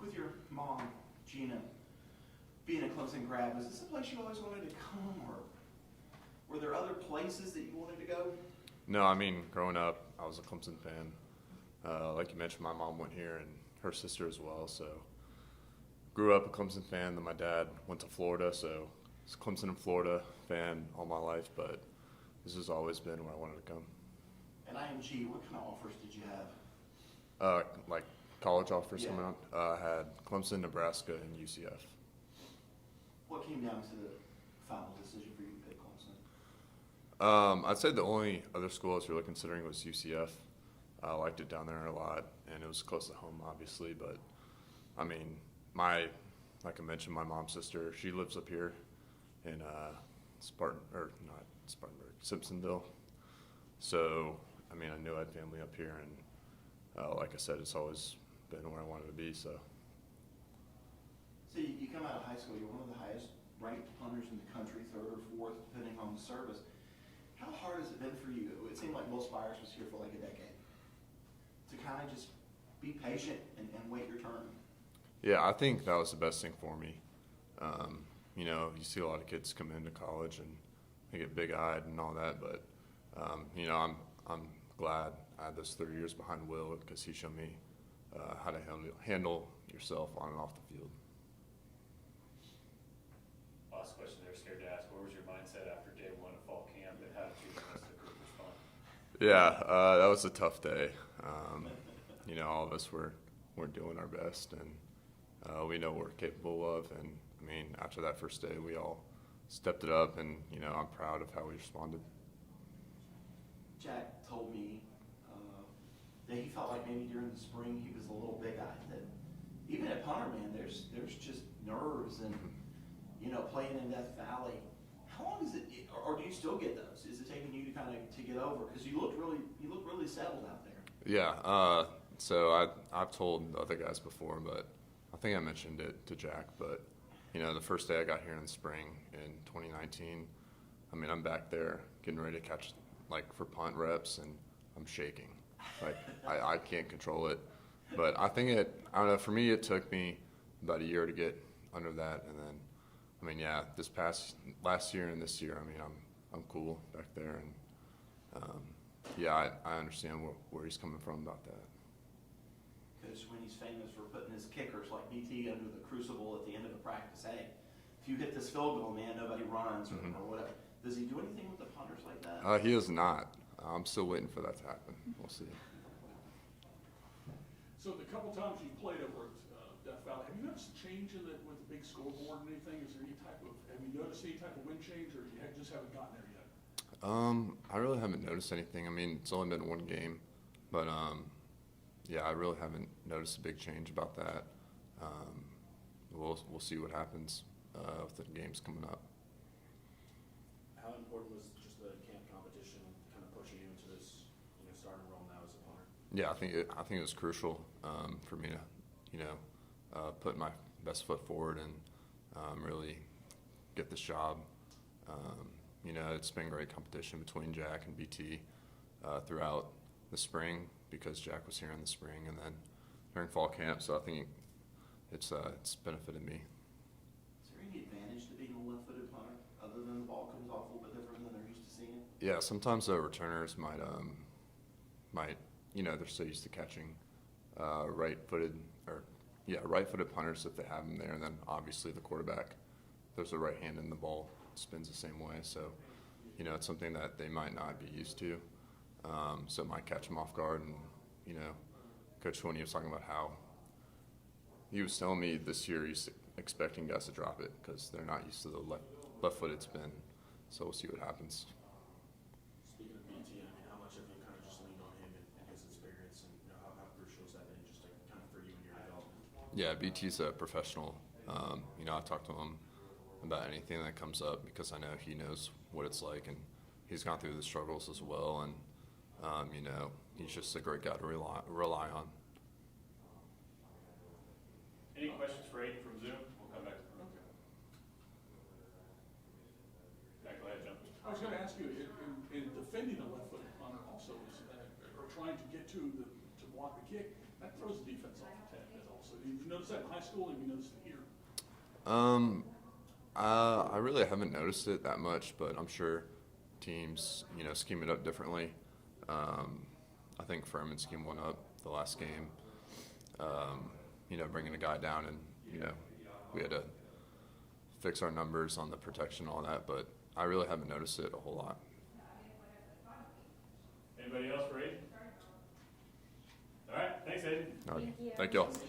with your mom, Gina, being a Clemson grad, was this a place you always wanted to come, or were there other places that you wanted to go? No, I mean, growing up, I was a Clemson fan. Like you mentioned, my mom went here and her sister as well. So grew up a Clemson fan. Then my dad went to Florida, so it's Clemson and Florida fan all my life. But this has always been where I wanted to come. At IMG, what kind of offers did you have? Like college offers Yeah. coming out. I had Clemson, Nebraska, and UCF. What came down to the final decision for you to pick Clemson? I'd say the only other school I was really considering was UCF. I liked it down there a lot, and it was close to home, obviously. But I mean, like I mentioned, my mom's sister, she lives up here in Simpsonville. So I mean, I knew I had family up here, and like I said, it's always been where I wanted to be. So You come out of high school, you're one of the highest ranked punters in the country, third or fourth, depending on the service. How hard has it been for you? It seemed like Will Spires was here for like a decade. To kind of just be patient and wait your turn. yeah, I think that was the best thing for me. You see a lot of kids come into college and they get big-eyed and all that, but I'm glad I had those 3 years behind Will because he showed me how to handle yourself on and off the field. Last question there, scared to ask. What was your mindset after day one of fall camp, and how did you and the rest of the group respond? Yeah, that was a tough day. All of us were doing our best, and we know what we're capable of. And I mean, after that first day, we all stepped it up, and I'm proud of how we responded. Jack told me that he felt like maybe during the spring he was a little big-eyed. That even at punter, man, there's just nerves and playing in Death Valley. How long is it, or do you still get those? Is it taking you to kind of to get over? Because you look really settled out there. Yeah. So I've told the other guys before, but I think I mentioned it to Jack. But the first day I got here in the spring in 2019, I mean, I'm back there getting ready to catch for punt reps, and I'm shaking. I can't control it. But I think I don't know, for me it took me about a year to get under that, and then I mean, yeah, last year and this year, I mean, I'm cool back there, and yeah, I understand where he's coming from about that. Because when he's famous for putting his kickers like BT under the crucible at the end of a practice, hey, if you hit this field goal, man, nobody runs or whatever. Does he do anything with the punters like that? He is not. I'm still waiting for that to happen. We'll see. So the couple times you played over at Death Valley, have you noticed a change with the big scoreboard and anything? Have you noticed any type of wind change, or you just haven't gotten there yet? I really haven't noticed anything. I mean, it's only been one game, but yeah, I really haven't noticed a big change about that. We'll see what happens with the games coming up. How important was just the camp competition kind of pushing you into this, starting role now as a punter? Yeah, I think it was crucial for me to put my best foot forward and really get this job. It's been great competition between Jack and BT throughout the spring because Jack was here in the spring and then during fall camp. So I think it's benefited me. Is there any advantage to being a left-footed punter other than the ball comes off a little bit different than they're used to seeing it? Yeah, sometimes the returners might they're so used to catching right-footed punters if they have them there, and then obviously the quarterback, there's a right hand in the ball, spins the same way. So, it's something that they might not be used to. So it might catch them off guard. And, Coach Twinney was talking about how he was telling me this year he's expecting guys to drop it because they're not used to the left-footed spin. So we'll see what happens. Speaking of BT, how much have you kind of just leaned on him and his experience, and how crucial has that been just kind of for you and your development? Yeah, BT's a professional. I talk to him about anything that comes up because I know he knows what it's like, and he's gone through the struggles as well. And he's just a great guy to rely on. Any questions for Aidan from Zoom? We'll come back. Okay. Go ahead, John. I was going to ask you, in defending a left-footed punter also, or trying to get to block the kick, that throws the defense off the 10 also. You've noticed noticed that in high school, and have you noticed it here? I really haven't noticed it that much, but I'm sure teams, scheme it up differently. I think Furman schemed one up the last game, bringing a guy down, and, we had to fix our numbers on the protection, all that, but I really haven't noticed it a whole lot. Anybody else for Aidan? All right, thanks, Aidan. All right. Thank y'all.